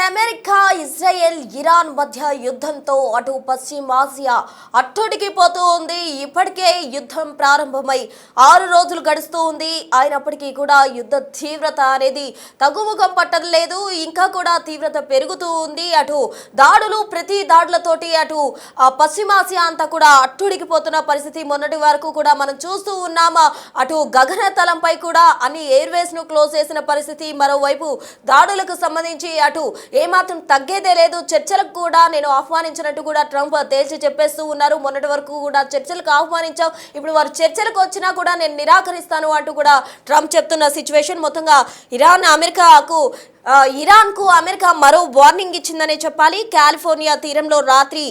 America Israel Iran మధ్య యుద్ధంతో అటు పశ్చిమాసియా అట్టుడికిపోతూ ఉంది. ఇప్పటికే యుద్ధం ప్రారంభమై 6 రోజులు గడుస్తూ ఉంది. అయినప్పటికీ కూడా యుద్ధ తీవ్రత అనేది తగ్గుముఖం పట్టలేదు. ఇంకా కూడా తీవ్రత పెరుగుతూ ఉంది. అటు దాడులు ప్రతి దాడులతోటి అటు పశ్చిమాసియా అంతా కూడా అట్టుడికిపోతున్న పరిస్థితి మొన్నటి వరకు కూడా మనం చూస్తూ ఉన్నాము. అటు గగనతలంపై కూడా అన్ని ఎయిర్వేస్ ను క్లోజ్ చేసిన పరిస్థితి. మరోవైపు దాడులకు సంబంధించి అటు ఏమాత్రం తగ్గేదే లేదు. చర్చలకు కూడా నేను ఆహ్వానించినట్టు కూడా ట్రంప్ తేల్చి చెప్పేస్తూ ఉన్నారు. మొన్నటి వరకు కూడా చర్చలకు ఆహ్వానించాం, ఇప్పుడు వారు చర్చలకు వచ్చినా కూడా నేను నిరాకరిస్తాను అంటూ కూడా ట్రంప్ చెప్తున్న సిచ్యువేషన్. మొత్తంగా ఇరాన్కు అమెరికా మరో వార్నింగ్ ఇచ్చిందనే చెప్పాలి. కాలిఫోర్నియా తీరంలో రాత్రి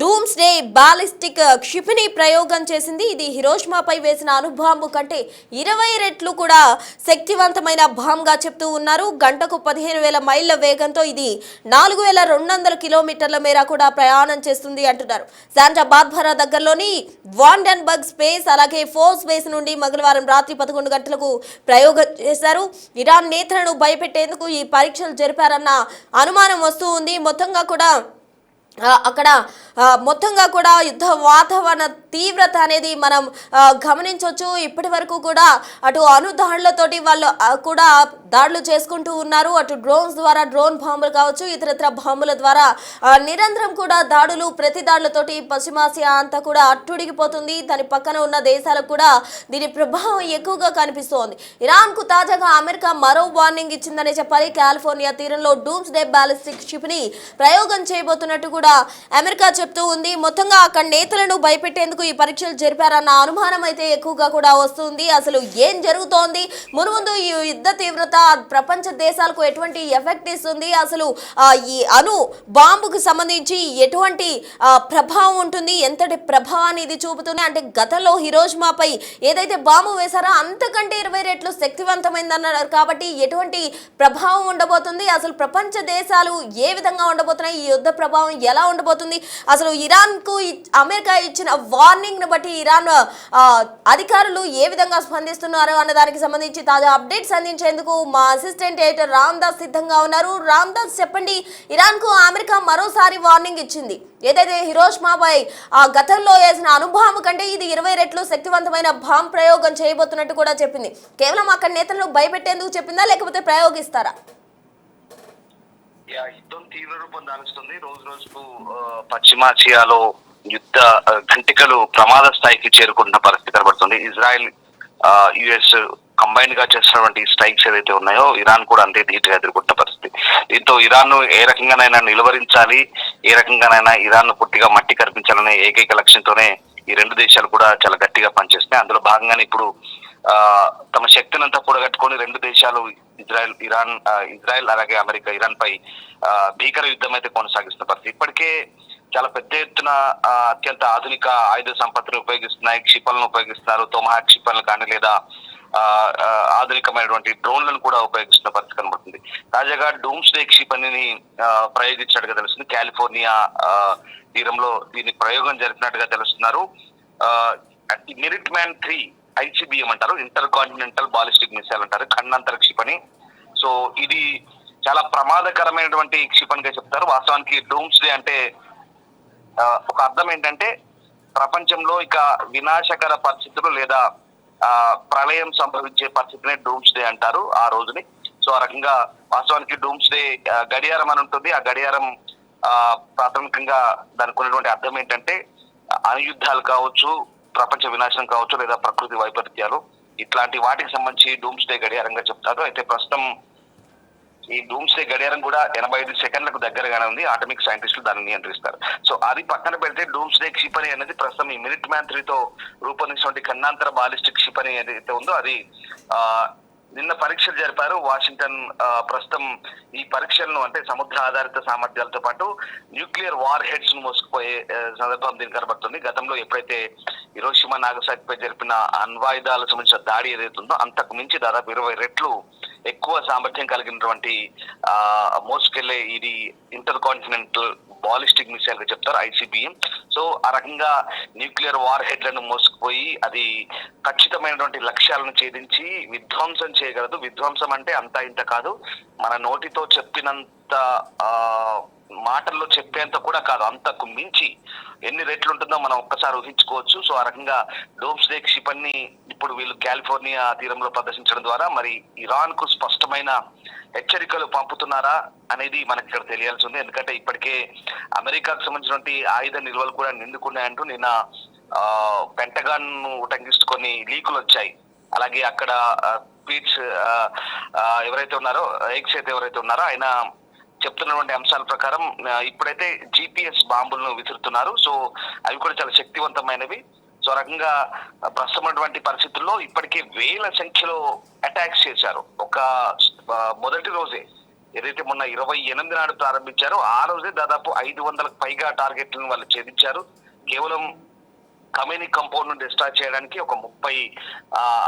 డూమ్స్ డే బాలిస్టిక్ క్షిపణి ప్రయోగం చేసింది. ఇది హిరోషిమాపై వేసిన అణుబాంబు కంటే 20 రెట్లు కూడా శక్తివంతమైన బాంబుగా చెప్తూ ఉన్నారు. గంటకు 15,000 మైళ్ళ వేగంతో ఇది 4,200 కిలోమీటర్ల మేర కూడా ప్రయాణం చేస్తుంది అంటున్నారు. శాంటా బార్బరా దగ్గరలోని వాండెన్బర్గ్ స్పేస్ అలాగే ఫోర్స్ బేస్ నుండి మంగళవారం రాత్రి 11 గంటలకు ప్రయోగం చేశారు. ఇరాన్ నేతలను భయపెట్టేందుకు ఈ పరీక్షలు జరిపారన్న అనుమానం వస్తూ ఉంది. మొత్తంగా కూడా యుద్ధ వాతావరణ తీవ్రత అనేది మనం గమనించవచ్చు. ఇప్పటి వరకు కూడా అటు అణుదాడులతోటి వాళ్ళు కూడా దాడులు చేసుకుంటూ ఉన్నారు. అటు డ్రోన్స్ ద్వారా డ్రోన్ బాంబులు కావచ్చు, ఇతరత్ర బాంబుల ద్వారా నిరంతరం కూడా దాడులు ప్రతి దాడులతోటి పశ్చిమాసియా అంతా కూడా అట్టుడిగిపోతుంది. దాని పక్కన ఉన్న దేశాలకు కూడా దీని ప్రభావం ఎక్కువగా కనిపిస్తోంది. ఇరాన్కు తాజాగా అమెరికా మరో వార్నింగ్ ఇచ్చిందనే చెప్పాలి. కాలిఫోర్నియా తీరంలో డూమ్స్ డే బాలిస్టిక్ క్షిపణి ప్రయోగం చేయబోతున్నట్టు కూడా అమెరికా చెప్తూ ఉంది. మొత్తంగా అక్కడ నేతలను భయపెట్టేందుకు ఈ పరీక్షలు జరిపారన్న అనుమానం అయితే ఎక్కువగా కూడా వస్తుంది. అసలు ఏం జరుగుతోంది, మునుముందు ఈ యుద్ధ తీవ్రత ప్రపంచ దేశాలకు ఎటువంటి ఎఫెక్ట్ ఇస్తుంది, అసలు ఈ అణు బాంబుకు సంబంధించి ఎటువంటి ప్రభావం ఉంటుంది, ఎంతటి ప్రభావాన్ని ఇది చూపుతుంది అంటే గతంలో హిరోషిమాపై ఏదైతే బాంబు వేశారో అంతకంటే 20 రెట్లు శక్తివంతమైందన్నారు. కాబట్టి ఎటువంటి ప్రభావం ఉండబోతుంది, అసలు ప్రపంచ దేశాలు ఏ విధంగా ఉండబోతున్నాయి, ఈ యుద్ధ ప్రభావం ఎలా ఉండబోతుంది, అసలు ఇరాన్కు అమెరికా ఇచ్చిన వార్నింగ్ ను బట్టి ఇరాన్ అధికారులు ఏ విధంగా స్పందిస్తున్నారు అన్న దానికి సంబంధించి తాజా అప్డేట్స్ అందించేందుకు మా అసిస్టెంట్ ఎడిటర్ రామ్దాస్ సిద్ధంగా ఉన్నారు. రామ్దాస్, చెప్పండి, ఇరాన్కు అమెరికా మరోసారి వార్నింగ్ ఇచ్చింది. ఏదైతే హిరోషిమాపై గతంలో వేసిన అణుబాంబు కంటే ఇది 20 రెట్లు శక్తివంతమైన బాంబ్ ప్రయోగం చేయబోతున్నట్టు కూడా చెప్పింది. కేవలం అక్కడ నేతలను భయపెట్టేందుకు చెప్పిందా లేకపోతే ప్రయోగిస్తారా? యుద్ధం తీవ్ర రూపం దాలుస్తుంది. రోజు రోజుకు పశ్చిమాసియాలో యుద్ధ ఘంటికలు ప్రమాద స్థాయికి చేరుకుంటున్న పరిస్థితి కనబడుతుంది. ఇజ్రాయెల్ యుఎస్ కంబైన్ గా చేస్తున్నటువంటి స్ట్రైక్స్ ఏదైతే ఉన్నాయో ఇరాన్ కూడా అంతే ధీటుగా ఎదుర్కొంటున్న పరిస్థితి. దీంతో ఇరాన్ ను ఏ రకంగానైనా నిలువరించాలి, ఏ రకంగానైనా ఇరాన్ ను పూర్తిగా మట్టి కనిపించాలనే ఏకైక లక్ష్యంతోనే ఈ రెండు దేశాలు కూడా చాలా గట్టిగా పనిచేస్తున్నాయి. అందులో భాగంగానే ఇప్పుడు తమ శక్తిని అంతా కూడగట్టుకొని రెండు దేశాలు ఇజ్రాయెల్ అలాగే అమెరికా ఇరాన్ పై భీకర యుద్ధం అయితే కొనసాగిస్తున్న పరిస్థితి. ఇప్పటికే చాలా పెద్ద ఎత్తున అత్యంత ఆధునిక ఆయుధ సంపత్తిని ఉపయోగిస్తున్నాయి, క్షిపణులను ఉపయోగిస్తున్నారు. తొమహాక్ క్షిపణులు కానీ లేదా ఆధునికమైనటువంటి డ్రోన్లను కూడా ఉపయోగిస్తున్న పరిస్థితి కనబడుతుంది. తాజాగా డూమ్స్ డే క్షిపణిని ప్రయోగించినట్టుగా తెలుస్తుంది. కాలిఫోర్నియా తీరంలో దీని ప్రయోగం జరిపినట్టుగా తెలుస్తున్నారు. మెరిట్ మ్యాన్ 3 ICBM అంటారు, ఇంటర్ కాంటినెంటల్ బాలిస్టిక్ మిసైల్ అంటారు, ఖండాంతర క్షిపణి. సో ఇది చాలా ప్రమాదకరమైనటువంటి క్షిపణిగా చెప్తారు. వాస్తవానికి డూమ్స్ డే అంటే ఒక అర్థం ఏంటంటే ప్రపంచంలో ఇక వినాశకర పరిస్థితులు లేదా ప్రళయం సంభవించే పరిస్థితిని డూమ్స్ డే అంటారు ఆ రోజుని. సో ఆ రకంగా వాస్తవానికి డూమ్స్ డే గడియారం అని ఉంటుంది. ఆ గడియారం ప్రాథమికంగా దానికి ఉన్నటువంటి అర్థం ఏంటంటే అణుయుద్ధాలు కావచ్చు, ప్రపంచ వినాశనం కావచ్చు, లేదా ప్రకృతి వైపరీత్యాలు, ఇట్లాంటి వాటికి సంబంధించి డూమ్స్ డే గడియారంగా చెప్తారు. అయితే ప్రస్తుతం ఈ డూమ్స్ డే గడియారం కూడా 85 సెకండ్లకు దగ్గరగానే ఉంది. ఆటమిక్ సైంటిస్టులు దాన్ని నియంత్రిస్తారు. సో అది పక్కన పెడితే డూమ్స్ డే క్షిపణి అనేది ప్రస్తుతం ఈ మెరిట్ మ్యాన్ 3తో రూపొందించినటువంటి ఖండాంతర బాలిస్టిక్ క్షిపణి ఏదైతే ఉందో అది నిన్న పరీక్షలు జరిపారు వాషింగ్టన్. ప్రస్తుతం ఈ పరీక్షలను అంటే సముద్ర ఆధారిత సామర్థ్యాలతో పాటు న్యూక్లియర్ వార్ హెడ్స్ ను మోసుకుపోయే సందర్భం దీనికి కనబడుతుంది. గతంలో ఎప్పుడైతే హిరోషిమా నాగసాకిపై జరిపిన అణ్వాయుధాలకు సంబంధించిన దాడి ఏదైతే ఉందో అంతకు మించి దాదాపు 20 రెట్లు ఎక్కువ సామర్థ్యం కలిగినటువంటి మోసుకెళ్లే ఇది ఇంటర్ కాంటినెంటల్ బాలిస్టిక్ మిసైల్ గా చెప్తారు, ICBM. సో ఆ రకంగా న్యూక్లియర్ వార్ హెడ్లను మోసుకుపోయి అది ఖచ్చితమైనటువంటి లక్ష్యాలను ఛేదించి విధ్వంసం చేయగలదు. విధ్వంసం అంటే అంతా ఇంత కాదు, మన నోటితో చెప్పినంత మాటల్లో చెప్పేంత కూడా కాదు, అంతకు మించి ఎన్ని రెట్లు ఉంటుందో మనం ఒక్కసారి ఊహించుకోవచ్చు. సో ఆ రకంగా డోమ్స్డే క్షిపణిని ఇప్పుడు వీళ్ళు కాలిఫోర్నియా తీరంలో ప్రదర్శించడం ద్వారా మరి ఇరాన్ కు స్పష్టమైన హెచ్చరికలు పంపుతున్నారా అనేది మనకి ఇక్కడ తెలియాల్సి ఉంది. ఎందుకంటే ఇప్పటికే అమెరికాకు సంబంధించినటువంటి ఆయుధ నిల్వలు కూడా నిండుకున్నాయంటూ నిన్న పెంటగాన్ ను ఉటంకిస్తూ లీకులు వచ్చాయి. అలాగే అక్కడ పీట్స్ ఎవరైతే ఉన్నారో ఎక్స్ అయితే ఎవరైతే ఉన్నారో ఆయన చెప్తున్నటువంటి అంశాల ప్రకారం ఇప్పుడైతే GPS బాంబులను విసురుతున్నారు. సో అవి కూడా చాలా శక్తివంతమైనవి. సో రకంగా ప్రస్తుతమైనటువంటి పరిస్థితుల్లో ఇప్పటికే వేల సంఖ్యలో అటాక్స్ చేశారు. ఒక మొదటి రోజే ఏదైతే మొన్న 28 నాడు ప్రారంభించారో ఆ రోజే దాదాపు 500కు పైగా టార్గెట్లను వాళ్ళు ఛేదించారు. కేవలం ఖమేనీ కంపౌండ్ ను డిస్ట్రాయ్ చేయడానికి ఒక 30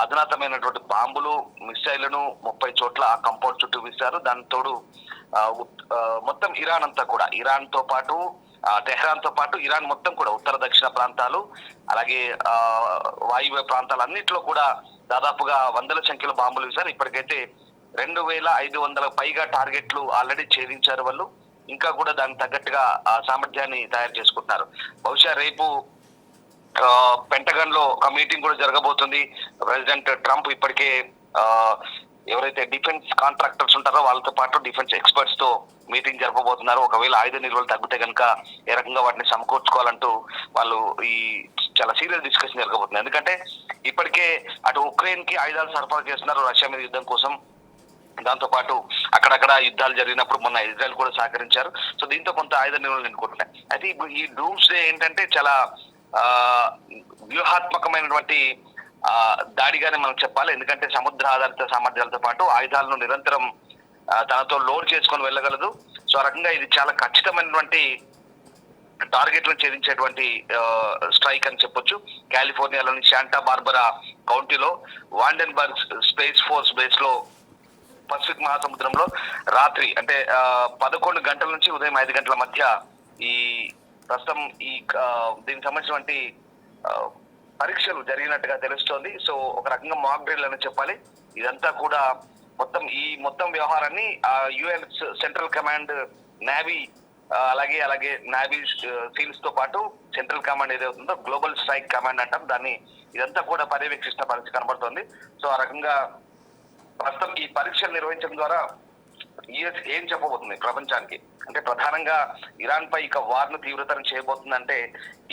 అధునాతమైనటువంటి బాంబులు మిసైళ్లను 30 చోట్ల ఆ కంపౌండ్ చుట్టూ విసిరారు. దాని తోడు మొత్తం ఇరాన్ అంతా కూడా, ఇరాన్ తో పాటు టెహ్రాన్ తో పాటు ఇరాన్ మొత్తం కూడా ఉత్తర దక్షిణ ప్రాంతాలు అలాగే వాయువ్య ప్రాంతాలు అన్నింటిలో కూడా దాదాపుగా వందల సంఖ్యలో బాంబులు విసిరారు. ఇప్పటికైతే 2500 పైగా టార్గెట్లు ఆల్రెడీ ఛేదించారు వాళ్ళు. ఇంకా కూడా దానికి తగ్గట్టుగా సామర్థ్యాన్ని తయారు చేసుకుంటున్నారు. బహుశా రేపు పెంటగన్ లో ఒక మీటింగ్ కూడా జరగబోతుంది. ప్రెసిడెంట్ ట్రంప్ ఇప్పటికే ఎవరైతే డిఫెన్స్ కాంట్రాక్టర్స్ ఉంటారో వాళ్ళతో పాటు డిఫెన్స్ ఎక్స్పర్ట్స్ తో మీటింగ్ జరపబోతున్నారు. ఒకవేళ ఆయుధ నిల్వలు తగ్గితే కనుక ఏ రకంగా వాటిని సమకూర్చుకోవాలంటూ వాళ్ళు ఈ చాలా సీరియస్ డిస్కషన్ జరగబోతుంది. ఎందుకంటే ఇప్పటికే అటు ఉక్రెయిన్ కి ఆయుధాలు సరఫరా చేస్తున్నారు రష్యా మీద యుద్ధం కోసం. దాంతో పాటు అక్కడక్కడ యుద్ధాలు జరిగినప్పుడు మొన్న ఇజ్రాయెల్ కూడా సహకరించారు. సో దీంతో కొంత ఆయుధ నిల్వలు నిండుకుంటున్నాయి. అయితే ఇప్పుడు ఈ డూమ్స్డే ఏంటంటే చాలా వ్యూహాత్మకమైనటువంటి దాడిగానే మనం చెప్పాలి. ఎందుకంటే సముద్ర ఆధారిత సామర్థ్యాలతో పాటు ఆయుధాలను నిరంతరం తనతో లోడ్ చేసుకొని వెళ్ళగలదు. సో ఆ రకంగా ఇది చాలా ఖచ్చితమైనటువంటి టార్గెట్లను ఛేదించేటువంటి స్ట్రైక్ అని చెప్పొచ్చు. కాలిఫోర్నియాలోని శాంటా బార్బరా కౌంటీలో వాండెన్బర్గ్ స్పేస్ ఫోర్స్ బేస్ లో పసిఫిక్ మహాసముద్రంలో రాత్రి అంటే 11 గంటల నుంచి ఉదయం 5 గంటల మధ్య ఈ ప్రస్తుతం ఈ దీనికి సంబంధించినటువంటి పరీక్షలు జరిగినట్టుగా తెలుస్తోంది. సో ఒక రకంగా మాక్ డ్రిల్ అని చెప్పాలి. ఇదంతా కూడా మొత్తం వ్యవహారాన్ని యుఎస్ సెంట్రల్ కమాండ్ నేవీ అలాగే నేవీ సీల్స్ తో పాటు సెంట్రల్ కమాండ్ ఏదైతుందో గ్లోబల్ స్ట్రైక్ కమాండ్ అంటాం దాన్ని, ఇదంతా కూడా పర్యవేక్షిస్తున్న పరిస్థితి కనబడుతోంది. సో ఆ రకంగా ప్రస్తుతం ఈ పరీక్షలు నిర్వహించడం ద్వారా యుఎస్ ఏం చెప్పబోతుంది ప్రపంచానికి అంటే ప్రధానంగా ఇరాన్ పై ఇక వార్ను తీవ్రతరం చేయబోతుందంటే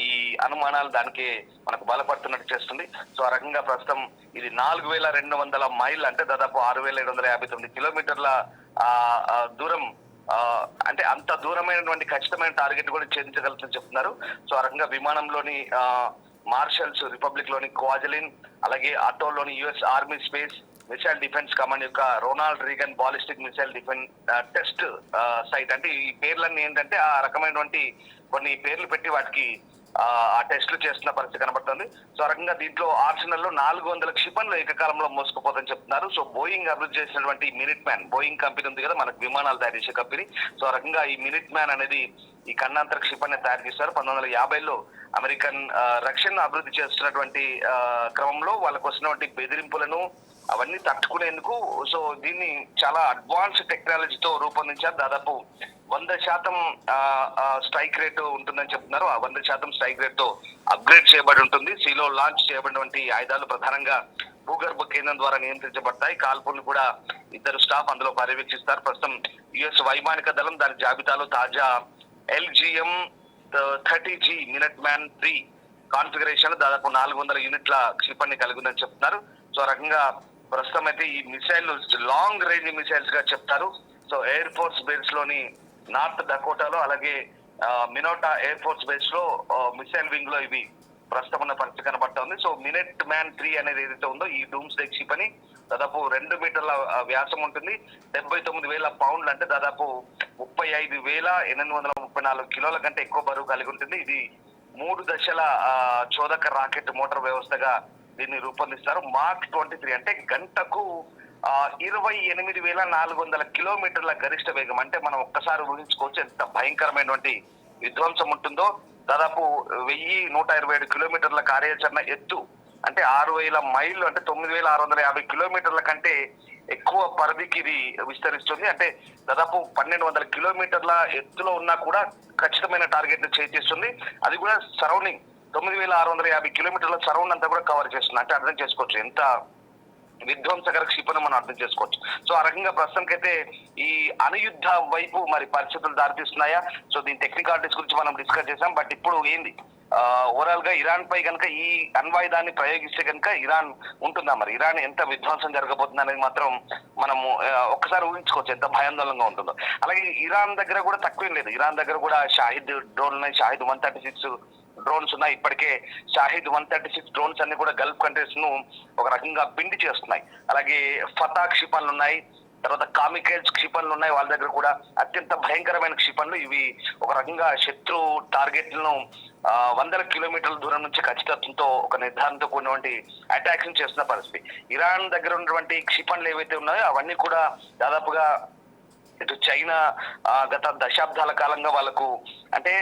ఈ అనుమానాలు దానికి మనకు బలపడుతున్నట్టు చేస్తుంది. సో ఆ రకంగా ప్రస్తుతం ఇది 4200 మైళ్ళు అంటే దాదాపు 6759 కిలోమీటర్ల దూరం, అంటే అంత దూరమైనటువంటి ఖచ్చితమైన టార్గెట్ కూడా ఛేదించగలుగుతుందని చెప్తున్నారు. సో ఆ రకంగా విమానంలోని మార్షల్స్ రిపబ్లిక్ లోని క్వాజలిన్ అలాగే అటోలోని US army space missile defence command యొక్క Ronald Reagan ballistic missile defence test site అంటే ఈ పేర్లన్నీ ఏంటంటే ఆ రకమైనటువంటి కొన్ని పేర్లు పెట్టి వాటికి ఆ టెస్టులు చేస్తున్న పరిస్థితి కనబడుతుంది. సో ఆ రకంగా దీంట్లో ఆర్సెనల్ లో 400 క్షిపణులు ఏకకాలంలో మోసుకుపోతుందని చెప్తున్నారు. సో బోయింగ్ అభివృద్ధి చేసినటువంటి మినిట్ మ్యాన్, బోయింగ్ కంపెనీ ఉంది కదా మనకు విమానాలు తయారు చేసే కంపెనీ, సో ఆ రకంగా ఈ మినిట్ మ్యాన్ అనేది ఈ కన్నాంతర క్షిపణిని తయారు చేస్తారు. 1950లో అమెరికన్ రక్షణ అభివృద్ధి చేస్తున్నటువంటి క్రమంలో వాళ్ళకు వస్తున్నటువంటి బెదిరింపులను అవన్నీ తట్టుకునేందుకు సో దీన్ని చాలా అడ్వాన్స్ టెక్నాలజీతో రూపొందించారు. దాదాపు 100% స్ట్రైక్ రేట్ ఉంటుందని చెప్తున్నారు. ఆ 100% స్ట్రైక్ రేట్ తో అప్గ్రేడ్ చేయబడి ఉంటుంది. సీలో లాంచ్ చేయబడినటువంటి ఆయుధాలు ప్రధానంగా భూగర్భ కేంద్రం ద్వారా నియంత్రించబడతాయి. కాల్పులను కూడా 2 స్టాఫ్ అందులో పర్యవేక్షిస్తారు. ప్రస్తుతం యుఎస్ వైమానిక దళం దాని జాబితాలో తాజా LGM 30G minute man 3 configuration దాదాపు 400 యూనిట్ల క్షిపణి కలిగి ఉందని చెప్తున్నారు. సో ఆ రకంగా ప్రస్తుతం అయితే ఈ మిసైల్ లాంగ్ రేంజ్ మిసైల్స్ గా చెప్తారు. సో ఎయిర్ ఫోర్స్ బేస్ లోని నార్త్ డకోటాలో అలాగే మినోటా ఎయిర్ ఫోర్స్ బేస్ లో మిసైల్ వింగ్ లో ఇవి ప్రస్తుతం ఉన్న పరిస్థితి కనబడుతోంది. సో మినిట్ మ్యాన్ 3 అనేది ఏదైతే ఉందో ఈ డూమ్స్డే క్షిపణి దాదాపు 2 మీటర్ల వ్యాసం ఉంటుంది. 79,000 పౌండ్లు అంటే దాదాపు 35,834 కిలోల కంటే ఎక్కువ బరువు కలిగి ఉంటుంది. ఇది 3 దశల చోదక రాకెట్ మోటార్ వ్యవస్థగా దీన్ని రూపొందిస్తారు. మార్క్ 23 అంటే గంటకు 28,400 కిలోమీటర్ల గరిష్ట వేగం. అంటే మనం ఒక్కసారి ఊహించుకోవచ్చు ఎంత భయంకరమైనటువంటి విధ్వంసం ఉంటుందో దాదాపు 1127 కిలోమీటర్ల కార్యాచరణ ఎత్తు అంటే 6000 మైళ్ళు అంటే 9650 కిలోమీటర్ల కంటే ఎక్కువ పరిధికి ఇది విస్తరిస్తుంది. అంటే దాదాపు 1200 కిలోమీటర్ల ఎత్తులో ఉన్నా కూడా ఖచ్చితమైన టార్గెట్ చేస్తుంది. అది కూడా సరౌండింగ్ 9650 కిలోమీటర్ల సరౌండ్ అంతా కూడా కవర్ చేస్తుంది. అంటే అర్థం చేసుకోవచ్చు ఎంత విధ్వంసకర క్షిపణి మనం అర్థం చేసుకోవచ్చు. సో ఆ రకంగా ప్రస్తుతానికైతే ఈ అణుయుద్ధ వైపు మరి పరిస్థితులు దారితీస్తున్నాయా? సో దీని టెక్నికాలిటీస్ గురించి మనం డిస్కస్ చేసాం. బట్ ఇప్పుడు ఏంది ఓవరాల్ గా ఇరాన్ పై కనుక ఈ అణ్వాయుధాన్ని ప్రయోగిస్తే కనుక ఇరాన్ ఉంటుందా? మరి ఇరాన్ ఎంత విధ్వంసం జరగబోతుంది అనేది మాత్రం మనము ఒక్కసారి ఊహించుకోవచ్చు ఎంత భయాందోళనగా ఉంటుందో. అలాగే ఇరాన్ దగ్గర కూడా తక్కువేం లేదు. ఇరాన్ దగ్గర కూడా షాహిద్ డ్రోన్ ఉన్నాయి, షాహిద్ 136 డ్రోన్స్ ఉన్నాయి. ఇప్పటికే షాహిద్ 136 డ్రోన్స్ అన్ని కూడా గల్ఫ్ కంట్రీస్ ను ఒక రకంగా పిండి చేస్తున్నాయి. అలాగే ఫతా క్షిపణులు ఉన్నాయి, తర్వాత కామికేజ్ క్షిపణులు ఉన్నాయి. వాళ్ళ దగ్గర కూడా అత్యంత భయంకరమైన క్షిపణులు. ఇవి ఒక రకంగా శత్రు టార్గెట్లను 100 కిలోమీటర్ల దూరం నుంచి ఖచ్చితత్వంతో ఒక నిర్ధారణతో కూడినటువంటి అటాక్స్ చేస్తున్న పరిస్థితి. ఇరాన్ దగ్గర ఉన్నటువంటి క్షిపణులు ఏవైతే ఉన్నాయో అవన్నీ కూడా దాదాపుగా ఇటు చైనా గత దశాబ్దాల కాలంగా వాళ్ళకు అంటే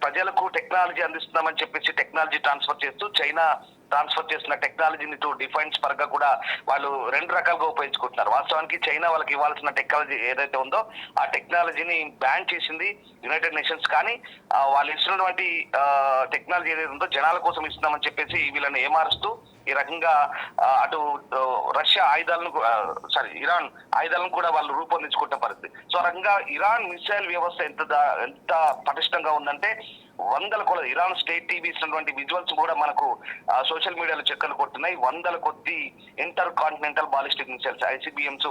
ప్రజలకు టెక్నాలజీ అందిస్తున్నామని చెప్పేసి టెక్నాలజీ ట్రాన్స్ఫర్ చేస్తూ చైనా ట్రాన్స్ఫర్ చేస్తున్న టెక్నాలజీని టు డిఫెన్స్ పరంగా కూడా వాళ్ళు 2 రకాలుగా ఉపయోగించుకుంటున్నారు. వాస్తవానికి చైనా వాళ్ళకి ఇవ్వాల్సిన టెక్నాలజీ ఏదైతే ఉందో ఆ టెక్నాలజీని బ్యాన్ చేసింది యునైటెడ్ నేషన్స్. కానీ వాళ్ళు ఇస్తున్నటువంటి టెక్నాలజీ ఏదైతే ఉందో జనాల కోసం ఇస్తున్నామని చెప్పేసి వీళ్ళని ఏమారుస్తూ ఈ రకంగా అటు రష్యా ఆయుధాలను ఇరాన్ ఆయుధాలను కూడా వాళ్ళు రూపొందించుకుంటున్న పరిస్థితి. సో ఆ రకంగా ఇరాన్ మిసైల్ వ్యవస్థ ఎంత పటిష్టంగా ఉందంటే 100 కొలది ఇరాన్ స్టేట్ టీవీ ఇస్తున్నటువంటి విజువల్స్ కూడా మనకు సోషల్ మీడియాలో చెక్కలు కొడుతున్నాయి. 100 కొద్ది inter continental ballistic missiles ICBMs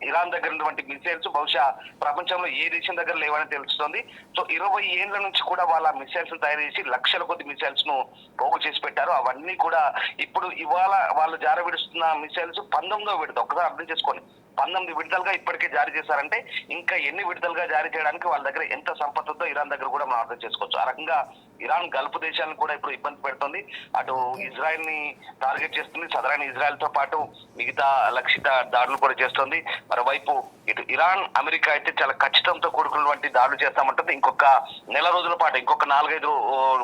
Iran దగ్గర ఉన్నటువంటి మిసైల్స్ బహుశా ప్రపంచంలో ఏ దేశం దగ్గర లేవని తెలుస్తుంది. సో 20 ఏళ్ల నుంచి కూడా వాళ్ళ మిసైల్స్ తయారు చేసి లక్షల కొద్ది మిసైల్స్ ను పోగు చేసి పెట్టారు. అవన్నీ కూడా ఇప్పుడు ఇవాళ వాళ్ళు జారవిడుస్తున్న మిసైల్స్ 19వ విడత. ఒకసారి అర్థం చేసుకోండి, 19 విడతలుగా ఇప్పటికే జారీ చేశారంటే ఇంకా ఎన్ని విడతలుగా జారీ చేయడానికి వాళ్ళ దగ్గర ఎంత సంపద ఉందో ఇరాన్ దగ్గర కూడా మనం అర్థం చేసుకోవచ్చు. ఆ రకంగా ఇరాన్ గల్ఫ్ దేశాలను కూడా ఇప్పుడు ఇబ్బంది పెడుతుంది. అటు ఇజ్రాయెల్ ని టార్గెట్ చేస్తుంది, సదరాని ఇజ్రాయెల్ తో పాటు మిగతా లక్షిత దాడులు కూడా చేస్తుంది. మరోవైపు ఇటు ఇరాన్ అమెరికా అయితే చాలా ఖచ్చితంతో కూడుకున్నటువంటి దాడులు చేస్తామంటుంది. ఇంకొక నెల రోజుల పాటు, ఇంకొక 4-5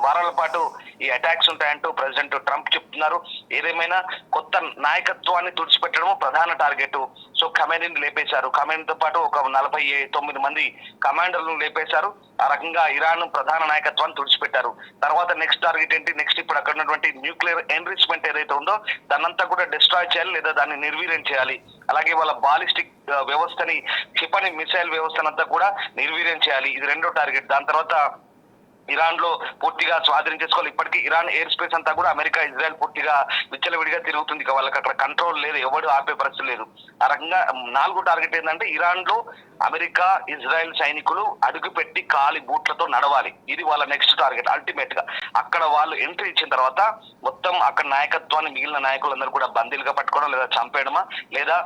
వారాల పాటు ఈ అటాక్స్ ఉంటాయంటూ ప్రెసిడెంట్ ట్రంప్ చెప్తున్నారు. ఏదేమైనా కొత్త నాయకత్వాన్ని తుడిచిపెట్టడము ప్రధాన టార్గెట్. సో ఖమేనీని లేపేశారు. ఖమేనీతో పాటు ఒక 49 మంది కమాండర్లను లేపేశారు. ఆ రకంగా ఇరాన్ ప్రధాన నాయకత్వాన్ని తుడిచిపెట్టారు. తర్వాత నెక్స్ట్ టార్గెట్ ఏంటి? నెక్స్ట్ ఇప్పుడు అక్కడ ఉన్నటువంటి న్యూక్లియర్ ఎన్రిచ్మెంట్ ఏదైతే ఉందో దాన్నంతా కూడా డిస్ట్రాయ్ చేయాలి లేదా దాన్ని నిర్వీర్యం చేయాలి. అలాగే వాళ్ళ బాలిస్టిక్ వ్యవస్థని క్షిపణి మిసైల్ వ్యవస్థనంతా కూడా నిర్వీర్యం చేయాలి. ఇది 2వ టార్గెట్. దాని తర్వాత ఇరాన్ లో పూర్తిగా స్వాధీనం చేసుకోవాలి. ఇప్పటికీ ఇరాన్ ఎయిర్ స్పేస్ అంతా కూడా అమెరికా ఇజ్రాయెల్ పూర్తిగా విచ్చలవిడిగా తిరుగుతుంది. వాళ్ళకి అక్కడ కంట్రోల్ లేదు, ఎవరు ఆపే పరిస్థితి లేదు. ఆ రకంగా 4వ టార్గెట్ ఏంటంటే ఇరాన్ లో అమెరికా ఇజ్రాయెల్ సైనికులు అడుగుపెట్టి కాలి బూట్లతో నడవాలి. ఇది వాళ్ళ నెక్స్ట్ టార్గెట్. అల్టిమేట్ గా అక్కడ వాళ్ళు ఎంట్రీ ఇచ్చిన తర్వాత మొత్తం అక్కడ నాయకత్వాన్ని మిగిలిన నాయకులందరూ కూడా బందీలుగా పట్టుకోవడం లేదా చంపేయడమా లేదా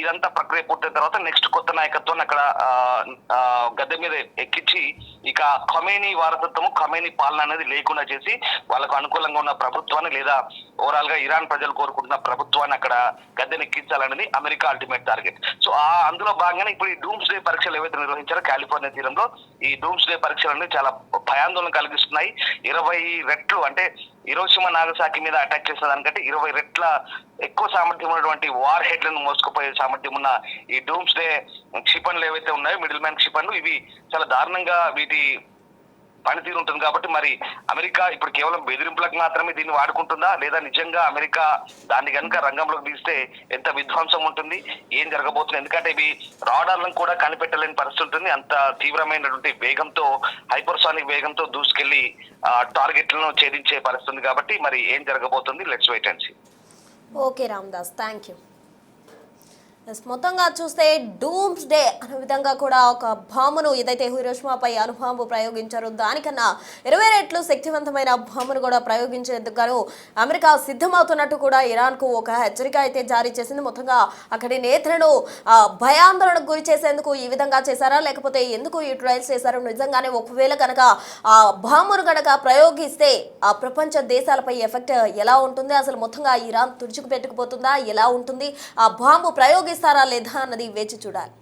ఇదంతా ప్రక్రియ పూర్తయిన తర్వాత నెక్స్ట్ కొత్త నాయకత్వాన్ని అక్కడ గద్దె మీద ఎక్కించి ఇక ఖమేనీ వారసత్వము ఖమేనీ పాలన అనేది లేకుండా చేసి వాళ్ళకు అనుకూలంగా ఉన్న ప్రభుత్వాన్ని లేదా ఓవరాల్ గా ఇరాన్ ప్రజలు కోరుకుంటున్న ప్రభుత్వాన్ని అక్కడ గద్దెనెక్కించాలనేది అమెరికా అల్టిమేట్ టార్గెట్. సో అందులో భాగంగానే ఇప్పుడు ఈ డూమ్స్ డే పరీక్షలు ఏవైతే నిర్వహించారో కాలిఫోర్నియా తీరంలో ఈ డూమ్స్ డే పరీక్షలన్నీ చాలా భయాందోళన కలిగిస్తున్నాయి. 20 రెట్లు అంటే హిరోషిమా నాగసాకి మీద అటాక్ చేసిన దానికంటే 20 రెట్ల ఎక్కువ సామర్థ్యం ఉన్నటువంటి వార్ హెడ్లను మోసుకుపోయే సామర్థ్యం ఉన్న ఈ డూమ్స్ డే క్షిపణులు ఏవైతే ఉన్నాయో మిడిల్ మ్యాన్ క్షిపణులు ఇవి చాలా దారుణంగా వీటి పనితీరు ఉంటుంది. కాబట్టి మరి అమెరికా ఇప్పుడు కేవలం బెదిరింపులకు మాత్రమే దీన్ని వాడుకుంటుందా లేదా నిజంగా అమెరికా దాన్ని కనుక రంగంలోకి తీస్తే ఎంత విధ్వంసం ఉంటుంది, ఏం జరగబోతుంది? ఎందుకంటే ఇవి రాడార్లను కూడా కనిపెట్టలేని పరిస్థితి ఉంటుంది. అంత తీవ్రమైనటువంటి వేగంతో హైపర్సానిక్ వేగంతో దూసుకెళ్లి టార్గెట్లను ఛేదించే పరిస్థితి ఉంది. కాబట్టి మరి ఏం జరగబోతుంది? Let's wait and see. Okay Ramdas, thank you. మొత్తంగా చూస్తే డూమ్స్ డే అనే విధంగా కూడా ఒక బాంబును ఏదైతే హిరోషిమాపై అణుబాంబు ప్రయోగించారో దానికన్నా 20 రెట్లు శక్తివంతమైన బాంబును కూడా ప్రయోగించేందుకు గాను అమెరికా సిద్ధమవుతున్నట్టు కూడా ఇరాన్కు ఒక హెచ్చరిక అయితే జారీ చేసింది. మొత్తంగా అక్కడి నేతలను భయాందోళనకు గురి చేసేందుకు ఈ విధంగా చేశారా లేకపోతే ఎందుకు ఈ ట్రయల్స్ చేశారు? నిజంగానే ఒకవేళ కనుక ఆ బాంబును కనుక ప్రయోగిస్తే ఆ ప్రపంచ దేశాలపై ఎఫెక్ట్ ఎలా ఉంటుంది? అసలు మొత్తంగా ఇరాన్ తుడుచుకు పెట్టుకుపోతుందా? ఎలా ఉంటుంది? ఆ బాంబు ప్రయోగిస్తారా లేదా అన్నది వేచి చూడాలి.